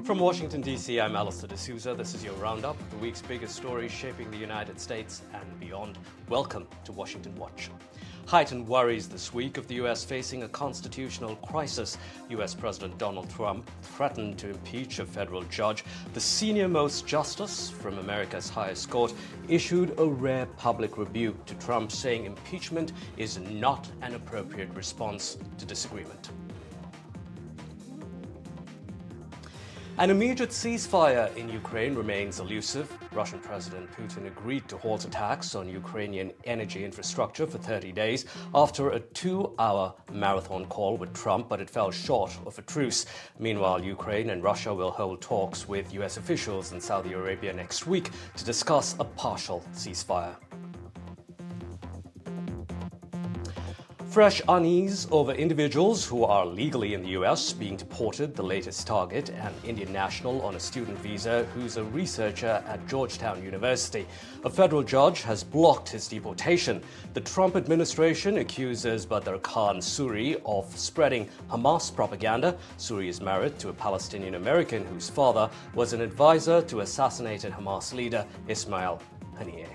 From Washington, D.C., I'm Allister D'Souza. This is your roundup of the week's biggest stories shaping the United States and beyond. Welcome to Washington Watch. Heightened worries this week of the U.S. facing a constitutional crisis. U.S. President Donald Trump threatened to impeach a federal judge. The senior-most justice from America's highest court issued a rare public rebuke to Trump, saying impeachment is not an appropriate response to disagreement. An immediate ceasefire in Ukraine remains elusive. Russian President Putin agreed to halt attacks on Ukrainian energy infrastructure for 30 days after a 2-hour marathon call with Trump, but it fell short of a truce. Meanwhile, Ukraine and Russia will hold talks with U.S. officials in Saudi Arabia next week to discuss a partial ceasefire. Fresh unease over individuals who are legally in the U.S. being deported. The latest target, an Indian national on a student visa who's a researcher at Georgetown University. A federal judge has blocked his deportation. The Trump administration accuses Badr Khan Suri of spreading Hamas propaganda. Suri is married to a Palestinian American whose father was an advisor to assassinated Hamas leader Ismail Haniyeh.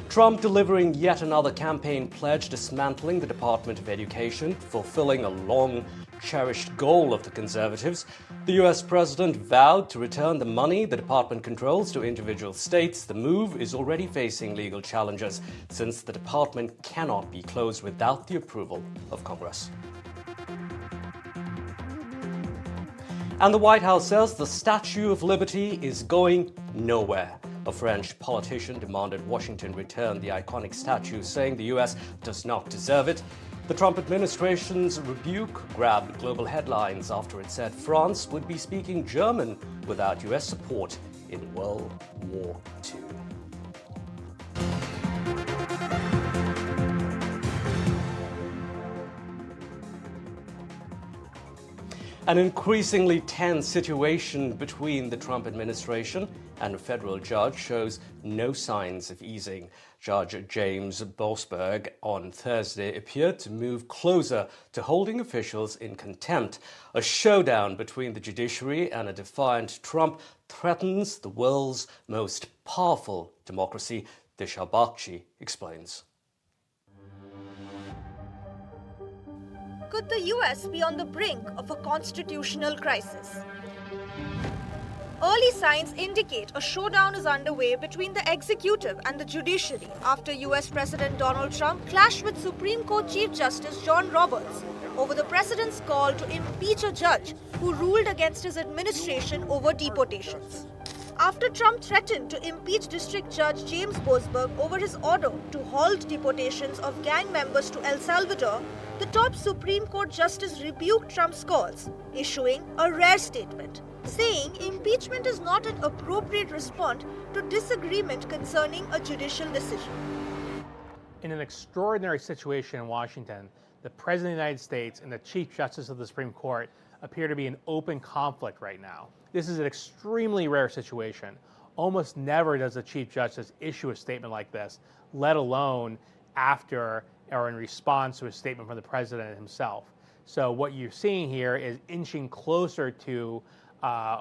Trump delivering yet another campaign pledge, dismantling the Department of Education, fulfilling a long-cherished goal of the conservatives. The U.S. president vowed to return the money the department controls to individual states. The move is already facing legal challenges, since the department cannot be closed without the approval of Congress. And the White House says the Statue of Liberty is going nowhere. A French politician demanded Washington return the iconic statue, saying the U.S. does not deserve it. The Trump administration's rebuke grabbed global headlines after it said France would be speaking German without U.S. support in World War II. An increasingly tense situation between the Trump administration and a federal judge shows no signs of easing. Judge James Boasberg on Thursday appeared to move closer to holding officials in contempt. A showdown between the judiciary and a defiant Trump threatens the world's most powerful democracy, Disha Bakshi explains. Could the US be on the brink of a constitutional crisis? Early signs indicate a showdown is underway between the executive and the judiciary after US President Donald Trump clashed with Supreme Court Chief Justice John Roberts over the president's call to impeach a judge who ruled against his administration over deportations. After Trump threatened to impeach District Judge James Boasberg over his order to halt deportations of gang members to El Salvador, the top Supreme Court justice rebuked Trump's calls, issuing a rare statement, saying impeachment is not an appropriate response to disagreement concerning a judicial decision. In an extraordinary situation in Washington, the President of the United States and the Chief Justice of the Supreme Court appear to be in open conflict right now. This is an extremely rare situation. Almost never does the Chief Justice issue a statement like this, let alone after or in response to a statement from the President himself. So what you're seeing here is inching closer to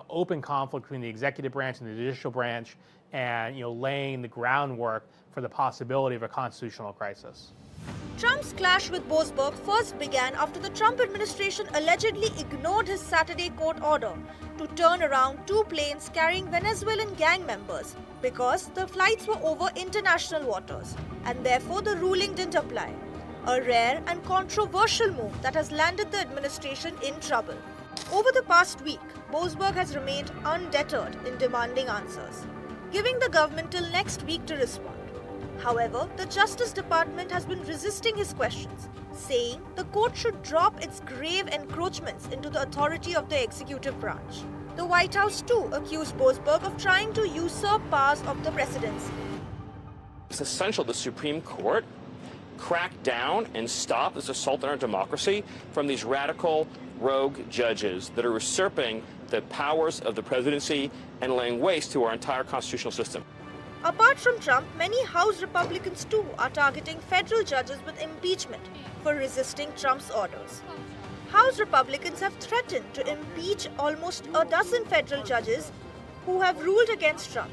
open conflict between the executive branch and the judicial branch, and laying the groundwork for the possibility of a constitutional crisis. Trump's clash with Boasberg first began after the Trump administration allegedly ignored his Saturday court order to turn around 2 planes carrying Venezuelan gang members because the flights were over international waters and therefore the ruling didn't apply. A rare and controversial move that has landed the administration in trouble. Over the past week, Boasberg has remained undeterred in demanding answers, giving the government till next week to respond. However, the Justice Department has been resisting his questions, saying the court should drop its grave encroachments into the authority of the executive branch. The White House too accused Boasberg of trying to usurp powers of the presidency. It's essential the Supreme Court crack down and stop this assault on our democracy from these radical, rogue judges that are usurping the powers of the presidency and laying waste to our entire constitutional system. Apart from Trump, many House Republicans too are targeting federal judges with impeachment for resisting Trump's orders. House Republicans have threatened to impeach almost a dozen federal judges who have ruled against Trump,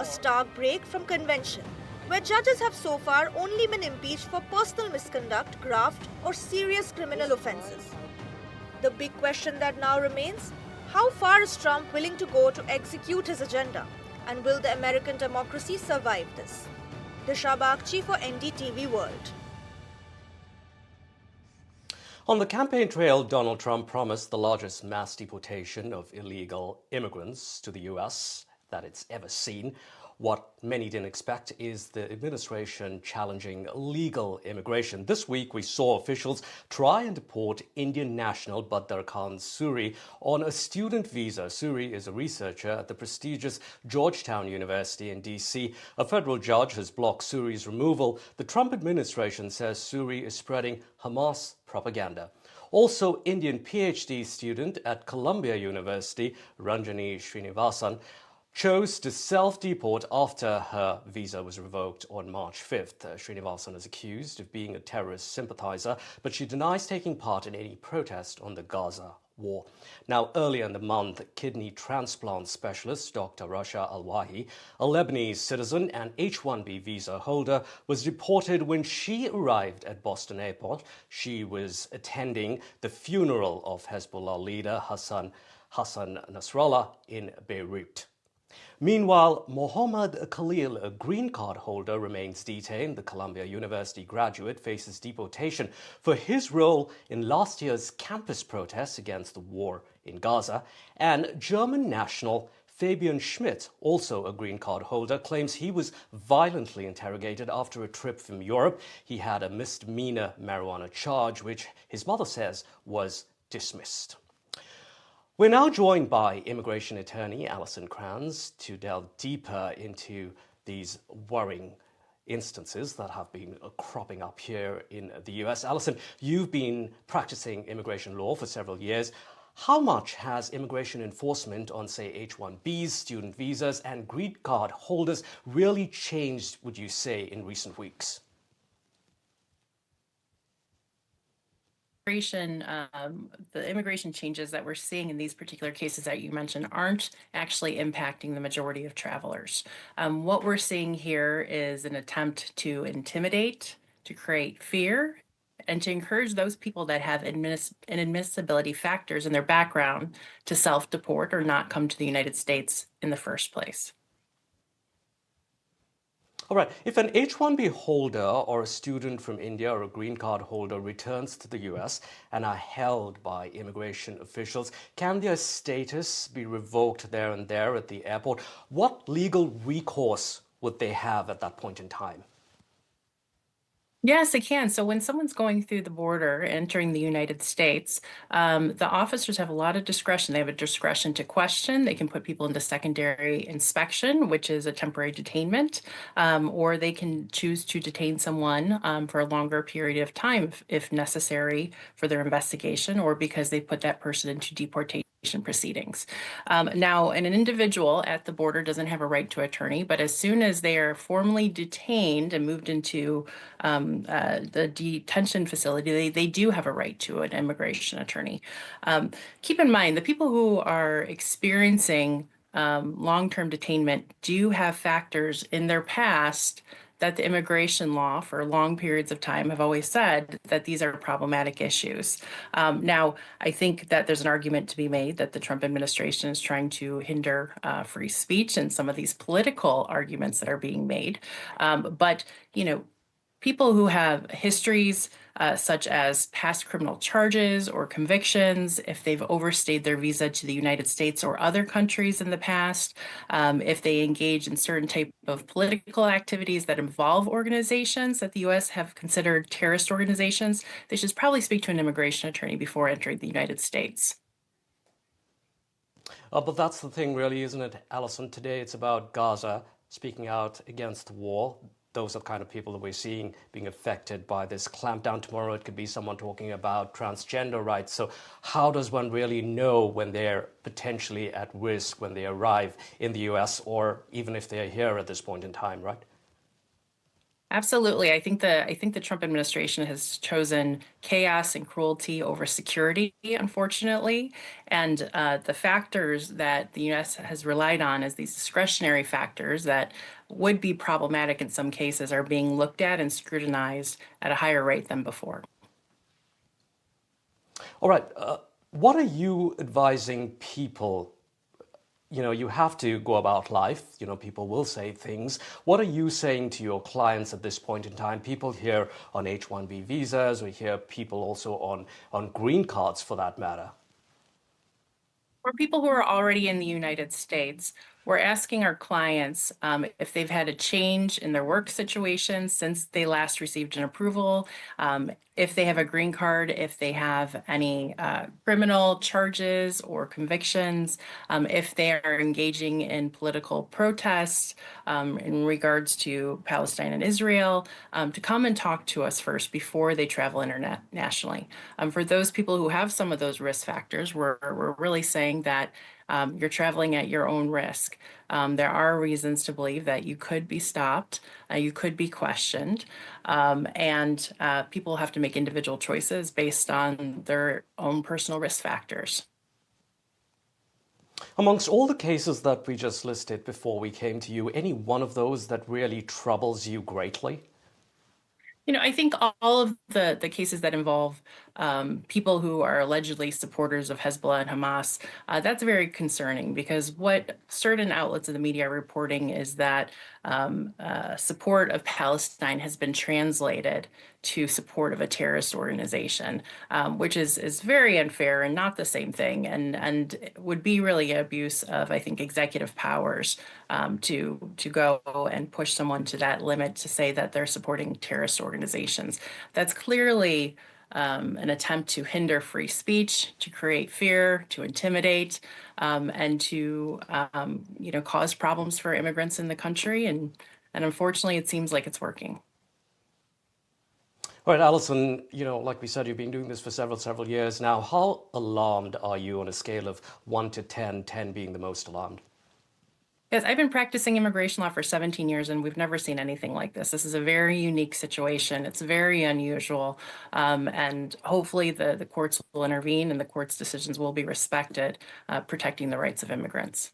a stark break from convention, where judges have so far only been impeached for personal misconduct, graft, or serious criminal offences. The big question that now remains: how far is Trump willing to go to execute his agenda? And will the American democracy survive this? Disha Bagchi for NDTV World. On the campaign trail, Donald Trump promised the largest mass deportation of illegal immigrants to the U.S. that it's ever seen. What many didn't expect is the administration challenging legal immigration. This week, we saw officials try and deport Indian national Badr Khan Suri on a student visa. Suri is a researcher at the prestigious Georgetown University in D.C. A federal judge has blocked Suri's removal. The Trump administration says Suri is spreading Hamas propaganda. Also, Indian PhD student at Columbia University, Ranjani Srinivasan, chose to self-deport after her visa was revoked on March 5th. Srinivasan is accused of being a terrorist sympathizer, but she denies taking part in any protest on the Gaza war. Now, earlier in the month, kidney transplant specialist Dr. Rasha Alwahi, a Lebanese citizen and H-1B visa holder, was deported when she arrived at Boston Airport. She was attending the funeral of Hezbollah leader Hassan Nasrallah in Beirut. Meanwhile, Mohammad Khalil, a green card holder, remains detained. The Columbia University graduate faces deportation for his role in last year's campus protests against the war in Gaza. And German national Fabian Schmidt, also a green card holder, claims he was violently interrogated after a trip from Europe. He had a misdemeanor marijuana charge, which his mother says was dismissed. We're now joined by immigration attorney Alison Kranz to delve deeper into these worrying instances that have been cropping up here in the US. Alison, you've been practicing immigration law for several years. How much has immigration enforcement on, say, H-1Bs, student visas, and green card holders really changed, would you say, in recent weeks? The immigration changes that we're seeing in these particular cases that you mentioned aren't actually impacting the majority of travelers. What we're seeing here is an attempt to intimidate, to create fear, and to encourage those people that have inadmissibility factors in their background to self-deport or not come to the United States in the first place. All right. If an H-1B holder or a student from India or a green card holder returns to the U.S. and are held by immigration officials, can their status be revoked there and there at the airport? What legal recourse would they have at that point in time? Yes, it can. So when someone's going through the border, entering the United States, the officers have a lot of discretion. They have a discretion to question. They can put people into secondary inspection, which is a temporary detainment, or they can choose to detain someone for a longer period of time if necessary for their investigation or because they put that person into deportation proceedings. Now, an individual at the border doesn't have a right to attorney, but as soon as they are formally detained and moved into the detention facility, they do have a right to an immigration attorney. Keep in mind, the people who are experiencing long-term detainment do have factors in their past that the immigration law for long periods of time have always said that these are problematic issues. Now, I think that there's an argument to be made that the Trump administration is trying to hinder free speech and some of these political arguments that are being made. But, you know, people who have histories such as past criminal charges or convictions, if they've overstayed their visa to the United States or other countries in the past, if they engage in certain type of political activities that involve organizations that the U.S. have considered terrorist organizations, they should probably speak to an immigration attorney before entering the United States. But that's the thing really, isn't it, Alison? Today it's about Gaza speaking out against the war. those are the kind of people that we're seeing being affected by this clampdown. Tomorrow it could be someone talking about transgender rights. So how does one really know when they're potentially at risk when they arrive in the US, or even if they're here at this point in time, right? Absolutely. I think the Trump administration has chosen chaos and cruelty over security, unfortunately. And the factors that the U.S. has relied on as these discretionary factors that would be problematic in some cases are being looked at and scrutinized at a higher rate than before. All right. What are you advising people? You know, you have to go about life. You know, people will say things. What are you saying to your clients at this point in time? People here on H-1B visas, we hear people also on green cards for that matter. For people who are already in the United States, we're asking our clients if they've had a change in their work situation since they last received an approval, if they have a green card, if they have any criminal charges or convictions, if they are engaging in political protests in regards to Palestine and Israel, to come and talk to us first before they travel internationally. For those people who have some of those risk factors, we're really saying that you're traveling at your own risk. There are reasons to believe that you could be stopped, you could be questioned, and people have to make individual choices based on their own personal risk factors. Amongst all the cases that we just listed before we came to you, any one of those that really troubles you greatly? You know, I think all of the cases that involve people who are allegedly supporters of Hezbollah and Hamas, that's very concerning, because what certain outlets of the media are reporting is that support of Palestine has been translated to support of a terrorist organization, which is very unfair and not the same thing, and would be really an abuse of, I think, executive powers to go and push someone to that limit to say that they're supporting terrorist organizations. That's clearly an attempt to hinder free speech, to create fear, to intimidate, and to cause problems for immigrants in the country. And unfortunately, it seems like it's working. All right, Alison, you know, like we said, you've been doing this for several years now. How alarmed are you on a scale of 1 to 10, 10 being the most alarmed? Yes, I've been practicing immigration law for 17 years, and we've never seen anything like this. This is a very unique situation. It's very unusual, and hopefully the courts will intervene and the court's decisions will be respected, protecting the rights of immigrants.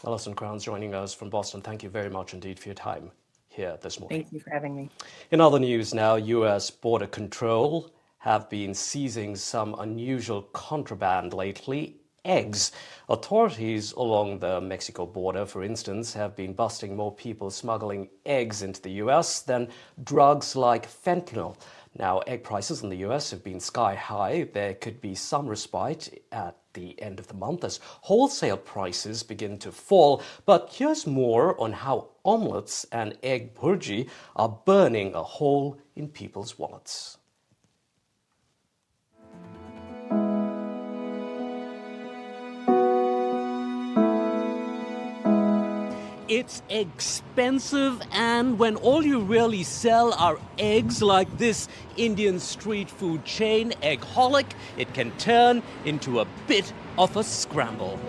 Alison Crowns joining us from Boston. Thank you very much indeed for your time here this morning. Thank you for having me. In other news now, U.S. Border Control have been seizing some unusual contraband lately. Eggs. Authorities along the Mexico border, for instance, have been busting more people smuggling eggs into the U.S. than drugs like fentanyl. Now, egg prices in the U.S. have been sky high. There could be some respite at the end of the month as wholesale prices begin to fall. But here's more on how omelets and egg burji are burning a hole in people's wallets. It's expensive, and when all you really sell are eggs like this Indian street food chain, Eggholic, it can turn into a bit of a scramble.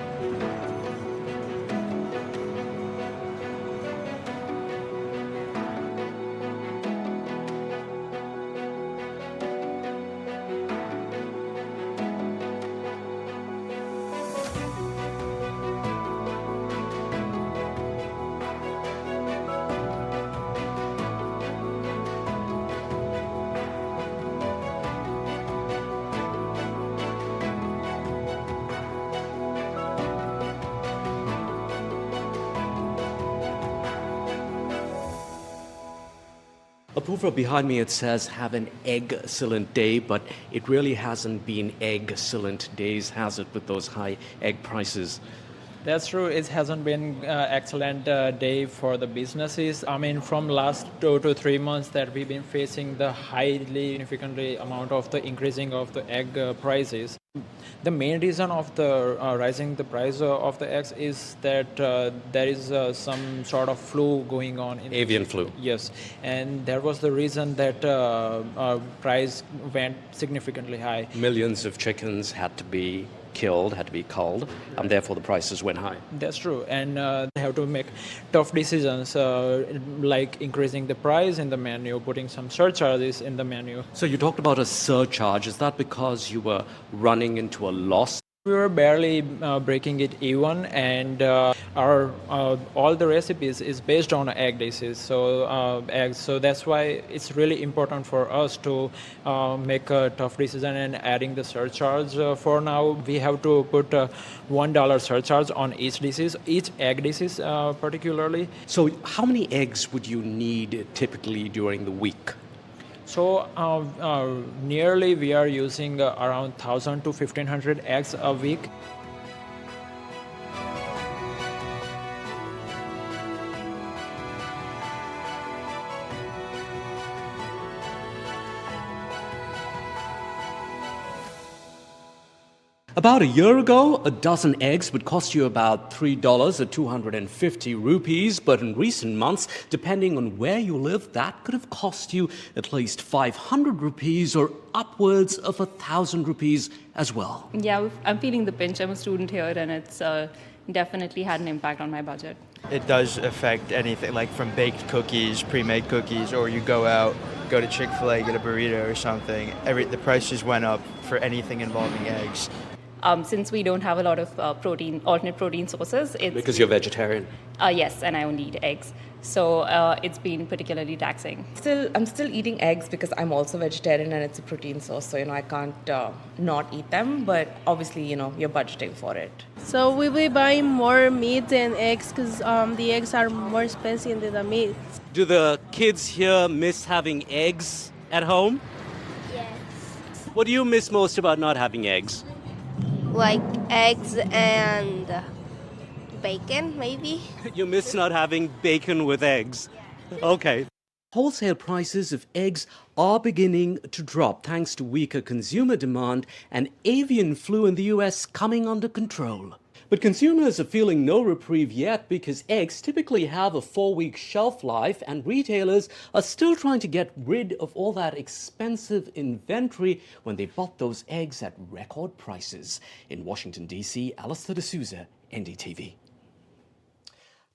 Approval behind me, it says have an egg-cellent day, but it really hasn't been egg-cellent days, has it, with those high egg prices? That's true. It hasn't been excellent day for the businesses. I mean, from last 2 to 3 months that we've been facing the highly significantly amount of the increasing of the egg prices. The main reason of the rising the price of the eggs is that there is some sort of flu going on. Avian flu. Yes, and that was the reason that price went significantly high. Millions of chickens had to be killed, had to be culled, and therefore the prices went high. That's true, and they have to make tough decisions like increasing the price in the menu, putting some surcharges in the menu. So you talked about a surcharge. Is that because you were running into a loss? We were barely breaking it even, and our all the recipes is based on egg dishes, so eggs. So that's why it's really important for us to make a tough decision and adding the surcharge. For now, we have to put $1 surcharge on each egg dishes particularly. So how many eggs would you need typically during the week? So nearly we are using around 1,000 to 1,500 eggs a week. About a year ago, a dozen eggs would cost you about $3 or 250 rupees, but in recent months, depending on where you live, that could have cost you at least 500 rupees or upwards of 1,000 rupees as well. Yeah, I'm feeling the pinch. I'm a student here, and it's definitely had an impact on my budget. It does affect anything, like from baked cookies, pre-made cookies, or you go out, go to Chick-fil-A, get a burrito or something. The prices went up for anything involving eggs. Since we don't have a lot of alternate protein sources, it's Because you're vegetarian. Yes, and I only eat eggs, so it's been particularly taxing. I'm still eating eggs because I'm also vegetarian and it's a protein source, so I can't not eat them. But obviously, you're budgeting for it. So we will buy more meat than eggs because the eggs are more expensive than the meat. Do the kids here miss having eggs at home? Yes. What do you miss most about not having eggs? Like eggs and bacon, maybe. You miss not having bacon with eggs. Okay. Wholesale prices of eggs are beginning to drop thanks to weaker consumer demand and avian flu in the US coming under control. But consumers are feeling no reprieve yet because eggs typically have a 4-week shelf life and retailers are still trying to get rid of all that expensive inventory when they bought those eggs at record prices. In Washington, D.C., Allister D'Souza, NDTV.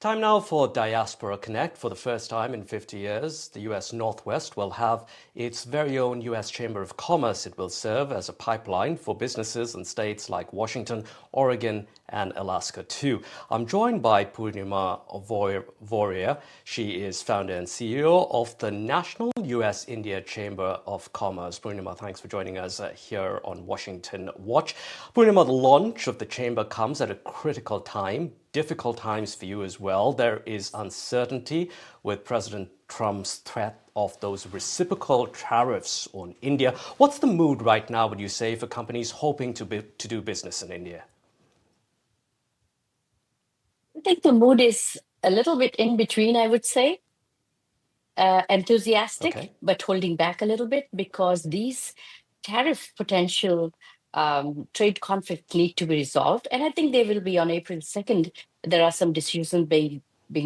Time now for Diaspora Connect. For the first time in 50 years, the U.S. Northwest will have its very own U.S. Chamber of Commerce. It will serve as a pipeline for businesses in states like Washington, Oregon, and Alaska too. I'm joined by Purnima Voria. She is founder and CEO of the National U.S.-India Chamber of Commerce. Purnima, thanks for joining us here on Washington Watch. Purnima, the launch of the chamber comes at a critical time. Difficult times for you as well. There is uncertainty with President Trump's threat of those reciprocal tariffs on India. What's the mood right now, would you say, for companies hoping to do business in India? I think the mood is a little bit in between, I would say. Enthusiastic, but holding back a little bit because these tariff potential trade conflict need to be resolved. And I think they will be on April 2nd. There are some decisions being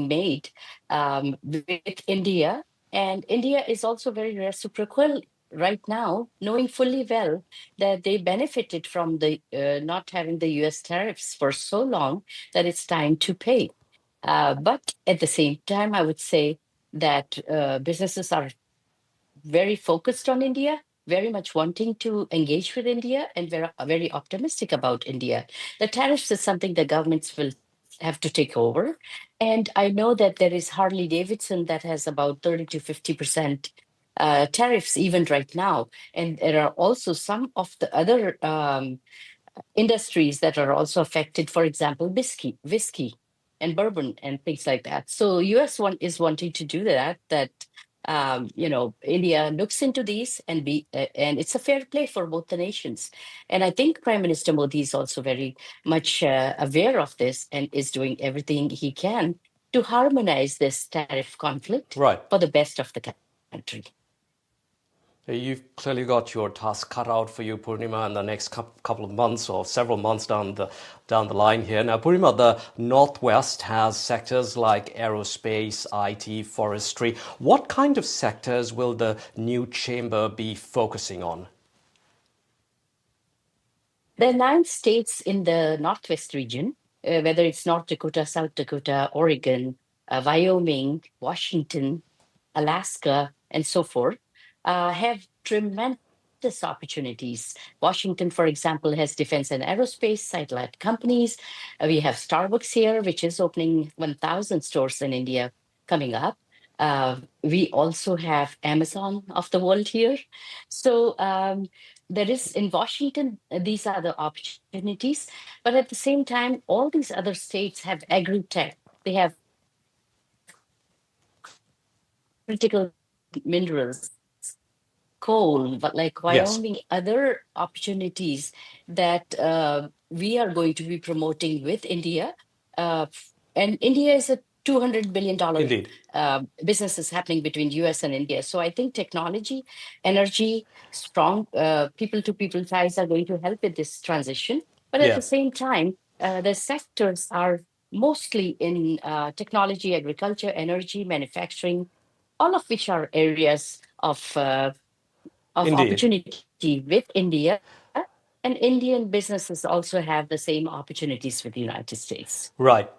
made with India. And India is also very reciprocal right now, knowing fully well that they benefited from the not having the US tariffs for so long that it's time to pay. But at the same time, I would say that businesses are very focused on India, very much wanting to engage with India and very optimistic about India. The tariffs is something the governments will have to take over. And I know that there is Harley Davidson that has about 30 to 50% tariffs even right now. And there are also some of the other industries that are also affected, for example, whiskey and bourbon and things like that. So US is wanting to do that India looks into these and it's a fair play for both the nations. And I think Prime Minister Modi is also very much aware of this and is doing everything he can to harmonize this tariff conflict for the best of the country. You've clearly got your task cut out for you, Purnima, in the next couple of months or several months down the line here. Now, Purnima, the Northwest has sectors like aerospace, IT, forestry. What kind of sectors will the new chamber be focusing on? There are 9 states in the Northwest region, whether it's North Dakota, South Dakota, Oregon, Wyoming, Washington, Alaska, and so forth, have tremendous opportunities. Washington, for example, has defense and aerospace, satellite companies. We have Starbucks here, which is opening 1,000 stores in India coming up. We also have Amazon of the world here. So there is in Washington, these are the opportunities. But at the same time, all these other states have agri-tech. They have critical minerals, coal, but like Wyoming, other opportunities that we are going to be promoting with India. And India is a $200 billion business is happening between US and India. So I think technology, energy, strong people-to-people ties are going to help with this transition. But at the same time, the sectors are mostly in technology, agriculture, energy, manufacturing, all of which are areas of opportunity with India. And Indian businesses also have the same opportunities with the United States. Right.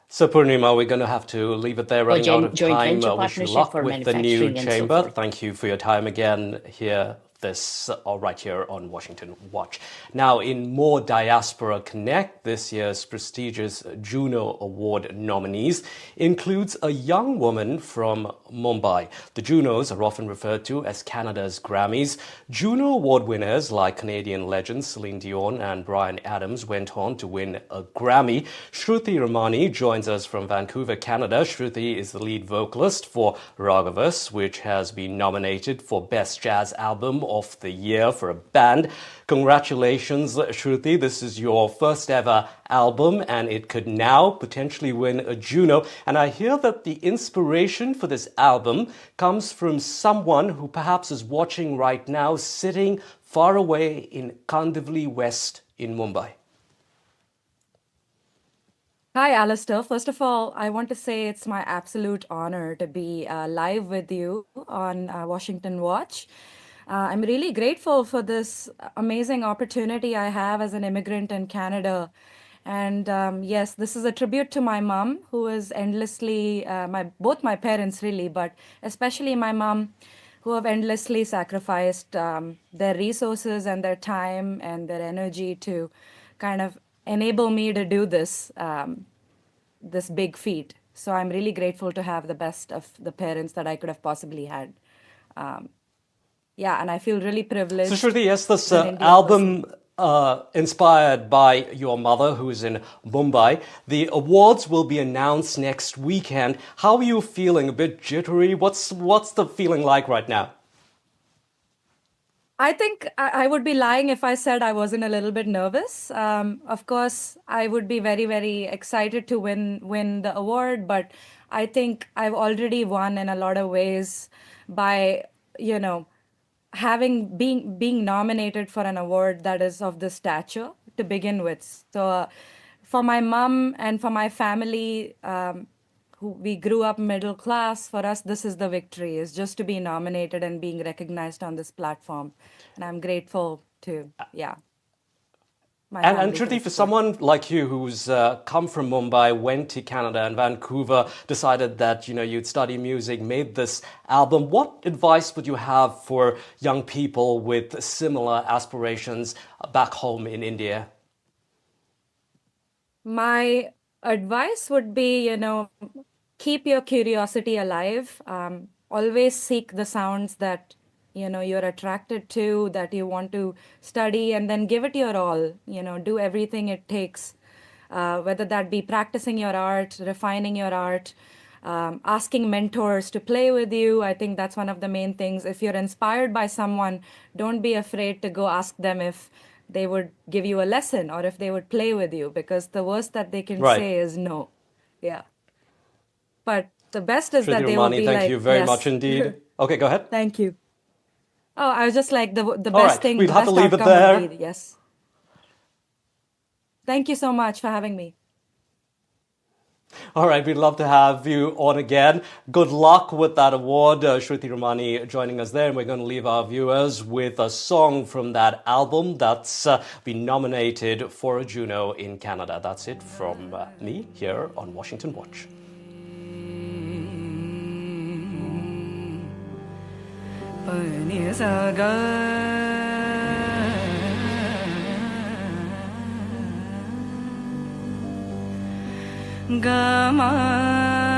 So, Purnima, we're going to have to leave it there, running out of time. Wish you luck with the new chamber. Thank you for your time again here. Right here on Washington Watch. Now, in more Diaspora Connect, this year's prestigious Juno Award nominees includes a young woman from Mumbai. The Junos are often referred to as Canada's Grammys. Juno Award winners like Canadian legends Celine Dion and Bryan Adams went on to win a Grammy. Shruti Ramani joins us from Vancouver, Canada. Shruti is the lead vocalist for Raghavas, which has been nominated for Best Jazz Album of the Year for a band. Congratulations, Shruti. This is your first ever album and it could now potentially win a Juno. And I hear that the inspiration for this album comes from someone who perhaps is watching right now, sitting far away in Kandivali West in Mumbai. Hi, Allister. First of all, I want to say it's my absolute honor to be live with you on Washington Watch. I'm really grateful for this amazing opportunity I have as an immigrant in Canada. And yes, this is a tribute to my mom, who is endlessly, both my parents really, but especially my mom, who have endlessly sacrificed their resources and their time and their energy to kind of enable me to do this, this big feat. So I'm really grateful to have the best of the parents that I could have possibly had. Yeah, and I feel really privileged. So Shruti, yes, this album inspired by your mother, who's in Mumbai. The awards will be announced next weekend. How are you feeling? A bit jittery? What's the feeling like right now? I think I would be lying if I said I wasn't a little bit nervous. Of course, I would be very, very excited to win the award, but I think I've already won in a lot of ways by, you know, being nominated for an award that is of this stature to begin with. So for my mom and for my family, who we grew up middle class, for us, this is the victory, is just to be nominated and being recognized on this platform. And I'm grateful to, yeah. And Shruti, for someone like you who's come from Mumbai, went to Canada and Vancouver, decided that you'd study music, made this album, what advice would you have for young people with similar aspirations back home in India? My advice would be, keep your curiosity alive. Always seek the sounds that you're attracted to, that you want to study, and then give it your all. Do everything it takes, whether that be practicing your art, refining your art, asking mentors to play with you. I think that's one of the main things. If you're inspired by someone, don't be afraid to go ask them if they would give you a lesson or if they would play with you, because the worst that they can say is no. Yeah. But the best is that they will be like, thank you very much indeed. Okay, go ahead. Thank you. Oh, I was just like the All best right, thing, we'll the have to best leave it outcome there. would be yes. Thank you so much for having me. All right, we'd love to have you on again. Good luck with that award. Shruti Ramani joining us there. And we're going to leave our viewers with a song from that album that's been nominated for a Juno in Canada. That's it from me here on Washington Watch. Gama